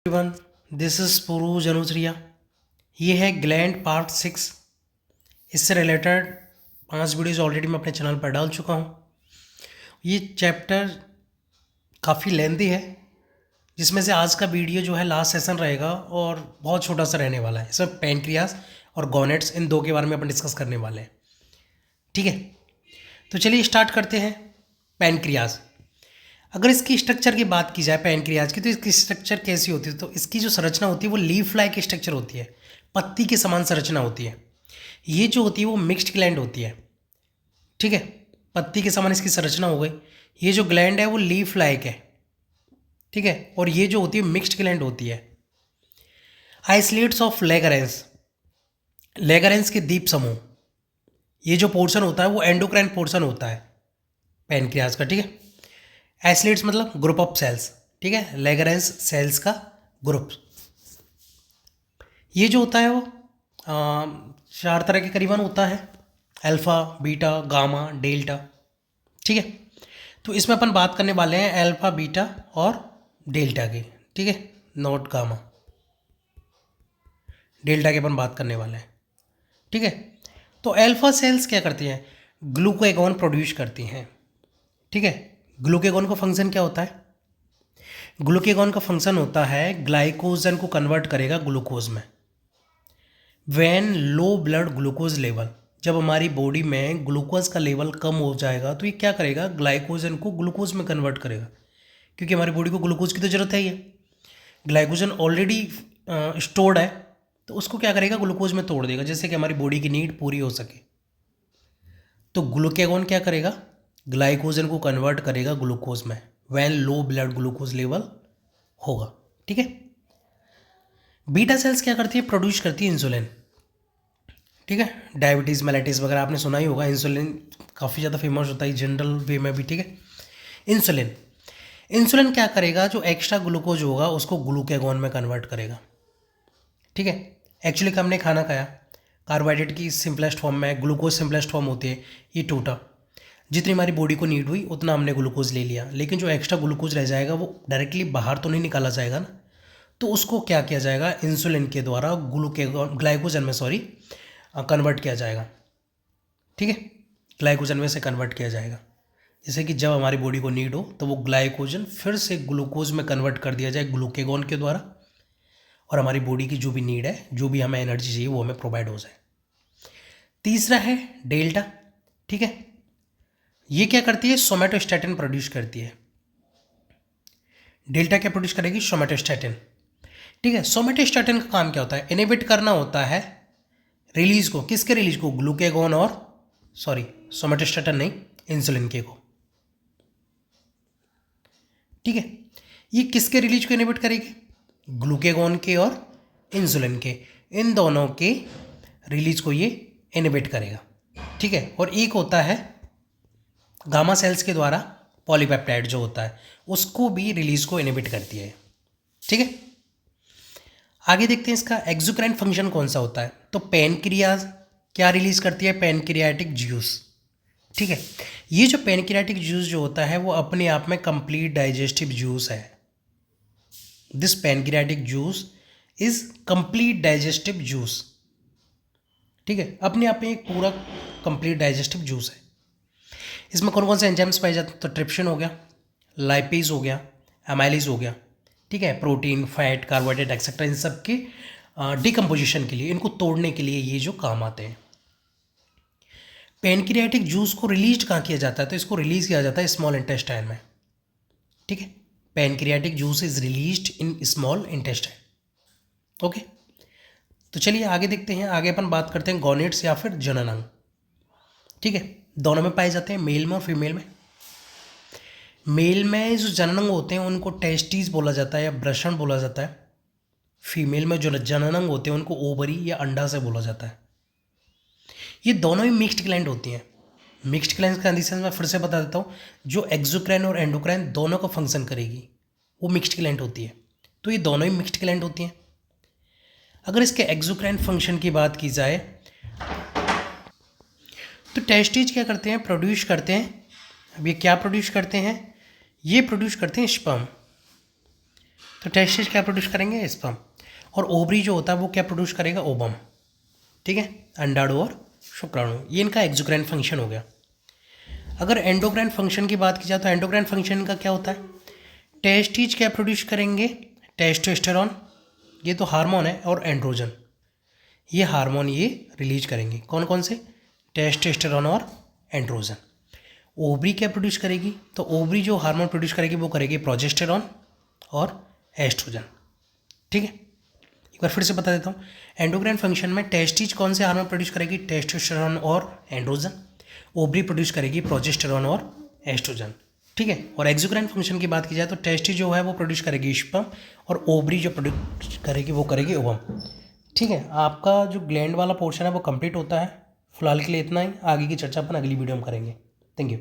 Everyone, this is Puruj Anusariya. ये है gland part 6। इससे रिलेटेड 5 वीडियोज़ ऑलरेडी मैं अपने चैनल पर डाल चुका हूँ। ये चैप्टर काफ़ी लेंथी है, जिसमें से आज का वीडियो जो है लास्ट सेशन रहेगा और बहुत छोटा सा रहने वाला है। इसमें पैनक्रियास और गोनेट्स इन दो के बारे में अपन डिस्कस करने वाले हैं। ठीक है, तो चलिए स्टार्ट करते हैं। पैनक्रियास, अगर इसकी स्ट्रक्चर की बात की जाए पैनक्रियाज की, तो इसकी स्ट्रक्चर कैसी होती है? तो इसकी जो संरचना होती है वो लीफ लाइक स्ट्रक्चर होती है, पत्ती के समान संरचना होती है। ये जो होती है वो मिक्स्ड ग्लैंड होती है। ठीक है, पत्ती के समान इसकी संरचना हो गई। ये जो ग्लैंड है वो लीफ लाइक है। ठीक है, और ये जो होती है मिक्स्ड ग्लैंड होती है। आइसलेट्स ऑफ लेगरेंस, लेगरेंस के द्वीप समूह, ये जो पोर्शन होता है वो एंडोक्राइन पोर्शन होता है पैनक्रियाज का। ठीक है, आइसलेट्स मतलब ग्रुप ऑफ सेल्स। ठीक है, लेगरेंस सेल्स का ग्रुप। ये जो होता है वो 4 तरह के करीबन होता है, अल्फ़ा, बीटा, गामा, डेल्टा। ठीक है, तो इसमें अपन बात करने वाले हैं अल्फ़ा, बीटा और डेल्टा की। ठीक है, नॉट गामा, डेल्टा की अपन बात करने वाले हैं। ठीक है, तो अल्फ़ा सेल्स क्या करती हैं? ग्लूकागॉन प्रोड्यूस करती हैं। ठीक है, ग्लूकागॉन का फंक्शन क्या होता है? ग्लूकागॉन का फंक्शन होता है ग्लाइकोजन को कन्वर्ट करेगा ग्लूकोज में। When low blood glucose level, जब हमारी बॉडी में ग्लूकोज का लेवल कम हो जाएगा तो ये क्या करेगा? ग्लाइकोजन को ग्लूकोज में कन्वर्ट करेगा, क्योंकि हमारी बॉडी को ग्लूकोज की तो ज़रूरत है ही है। ग्लाइकोजन ऑलरेडी स्टोर्ड है, तो उसको क्या करेगा? ग्लूकोज में तोड़ देगा, जिससे कि हमारी बॉडी की नीड पूरी हो सके। तो ग्लूकागॉन क्या करेगा? ग्लाइकोजन को कन्वर्ट करेगा ग्लूकोज में when low blood glucose level होगा। ठीक है, बीटा सेल्स क्या करती है? प्रोड्यूस करती है इंसुलिन। ठीक है, डायबिटीज़ मेलाइटिस वगैरह आपने सुना ही होगा। इंसुलिन काफ़ी ज़्यादा फेमस होता है जनरल वे में भी। ठीक है, इंसुलिन, इंसुलिन क्या करेगा? जो एक्स्ट्रा ग्लूकोज होगा उसको ग्लूकागॉन में कन्वर्ट करेगा। ठीक है, एक्चुअली हमने खाना खाया, कार्बोहाइड्रेट की सिंपलेस्ट फॉर्म में, ग्लूकोज सिंपलेस्ट फॉर्म होती है, ये टूटा, जितनी हमारी बॉडी को नीड हुई उतना हमने ग्लूकोज ले लिया, लेकिन जो एक्स्ट्रा ग्लूकोज रह जाएगा वो डायरेक्टली बाहर तो नहीं निकाला जाएगा ना, तो उसको क्या किया जाएगा? इंसुलिन के द्वारा ग्लाइकोजन में कन्वर्ट किया जाएगा। ठीक है, ग्लाइकोजन में से कन्वर्ट किया जाएगा, जैसे कि जब हमारी बॉडी को नीड हो तो वो ग्लाइकोजन फिर से ग्लूकोज में कन्वर्ट कर दिया जाए ग्लूकागॉन के द्वारा, और हमारी बॉडी की जो भी नीड है, जो भी हमें एनर्जी चाहिए वो हमें प्रोवाइड हो जाए। तीसरा है डेल्टा। ठीक है, ये क्या करती है? सोमैटोस्टैटिन प्रोड्यूस करती है। डेल्टा क्या प्रोड्यूस करेगी? सोमैटोस्टैटिन। ठीक है, सोमैटोस्टैटिन का काम क्या होता है? इनहिबिट करना होता है रिलीज को। किसके रिलीज को? ग्लूकागॉन और सोमैटोस्टैटिन नहीं, इंसुलिन के को। ठीक है, ये किसके रिलीज को इनहिबिट करेगी? ग्लूकागॉन के और इंसुलिन के, इन दोनों के रिलीज को ये इनहिबिट करेगा। ठीक है, और एक होता है गामा सेल्स के द्वारा पॉलीपेप्टाइड जो होता है, उसको भी रिलीज को इनहिबिट करती है। ठीक है, आगे देखते हैं इसका एक्सोक्राइन फंक्शन कौन सा होता है। तो पैनक्रियाज क्या रिलीज करती है? Pancreatic juice. ठीक है, ये जो पैनक्रियाटिक जूस जो होता है वो अपने आप में कंप्लीट डाइजेस्टिव जूस है। This pancreatic juice is complete digestive juice. ठीक है, अपने आप में एक पूरा कंप्लीट डाइजेस्टिव जूस है। इसमें कौन कौन से एंजाइम्स पाए जाते हैं? तो ट्रिप्सिन हो गया, लाइपेज हो गया, एमाइलेज हो गया। ठीक है, प्रोटीन, फैट, कार्बोहाइड्रेट एक्सेट्रा, इन सब के डिकम्पोजिशन के लिए, इनको तोड़ने के लिए ये जो काम आते हैं। पैनक्रियाटिक जूस को रिलीज कहाँ किया जाता है? तो इसको रिलीज किया जाता है स्मॉल इंटेस्टाइन में। ठीक है, pancreatic juice is released in small intestine. Okay, तो चलिए आगे देखते हैं। आगे अपन बात करते हैं गोनेट्स या फिर जननांग। ठीक है, दोनों में पाए जाते हैं, मेल में और फीमेल में। मेल में जो जननांग होते हैं उनको टेस्टिस बोला जाता है या वृषण बोला जाता है। फीमेल में जो जननांग होते हैं उनको ओवरी या अंडा से बोला जाता है। ये दोनों ही मिक्स्ड ग्लैंड होती हैं। मिक्स्ड ग्लैंड का कंडीशन मैं फिर से बता देता हूँ, जो एक्सोक्राइन और एंडोक्राइन दोनों का फंक्शन करेगी वो मिक्स्ड ग्लैंड होती है। तो ये दोनों ही मिक्स्ड ग्लैंड होती हैं। अगर इसके एक्सोक्राइन फंक्शन की बात की जाए तो टेस्टिज क्या करते हैं? प्रोड्यूस करते हैं। अब ये क्या प्रोड्यूस करते हैं? ये प्रोड्यूस करते हैं स्पर्म। तो टेस्टिस क्या प्रोड्यूस करेंगे? स्पर्म। और ओवरी जो होता है वो क्या प्रोड्यूस करेगा? ओवम। ठीक है, अंडाणु और शुक्राणु। ये इनका एक्सोक्राइन फंक्शन हो गया। अगर एंडोक्राइन फंक्शन की बात की जाए तो एंडोक्राइन फंक्शन का क्या होता है? टेस्टिज क्या प्रोड्यूस करेंगे? टेस्टोस्टेरॉन, ये तो हार्मोन है, और एंड्रोजन, ये हार्मोन ये रिलीज करेंगे। कौन कौन से? टेस्टोस्टेरॉन और एंड्रोजन। ओवरी क्या प्रोड्यूस करेगी? तो ओवरी जो हार्मोन प्रोड्यूस करेगी वो करेगी प्रोजेस्टेरॉन और एस्ट्रोजन। ठीक है, एक बार फिर से बता देता हूँ। एंडोक्राइन फंक्शन में टेस्टिज कौन से हार्मोन प्रोड्यूस करेगी? टेस्टोस्टेरॉन और एंड्रोजन। ओवरी प्रोड्यूस करेगी प्रोजेस्टेरॉन और एस्ट्रोजन। ठीक है, और एक्सोक्राइन फंक्शन की बात की जाए तो टेस्टिज जो है वो प्रोड्यूस करेगी स्पर्म, और ओवरी जो प्रोड्यूस करेगी वो करेगी ओवम। ठीक है, आपका जो ग्लैंड वाला पोर्शन है वो कंप्लीट होता है। फिलहाल के लिए इतना ही, आगे की चर्चा अपन अगली वीडियो में करेंगे। Thank you.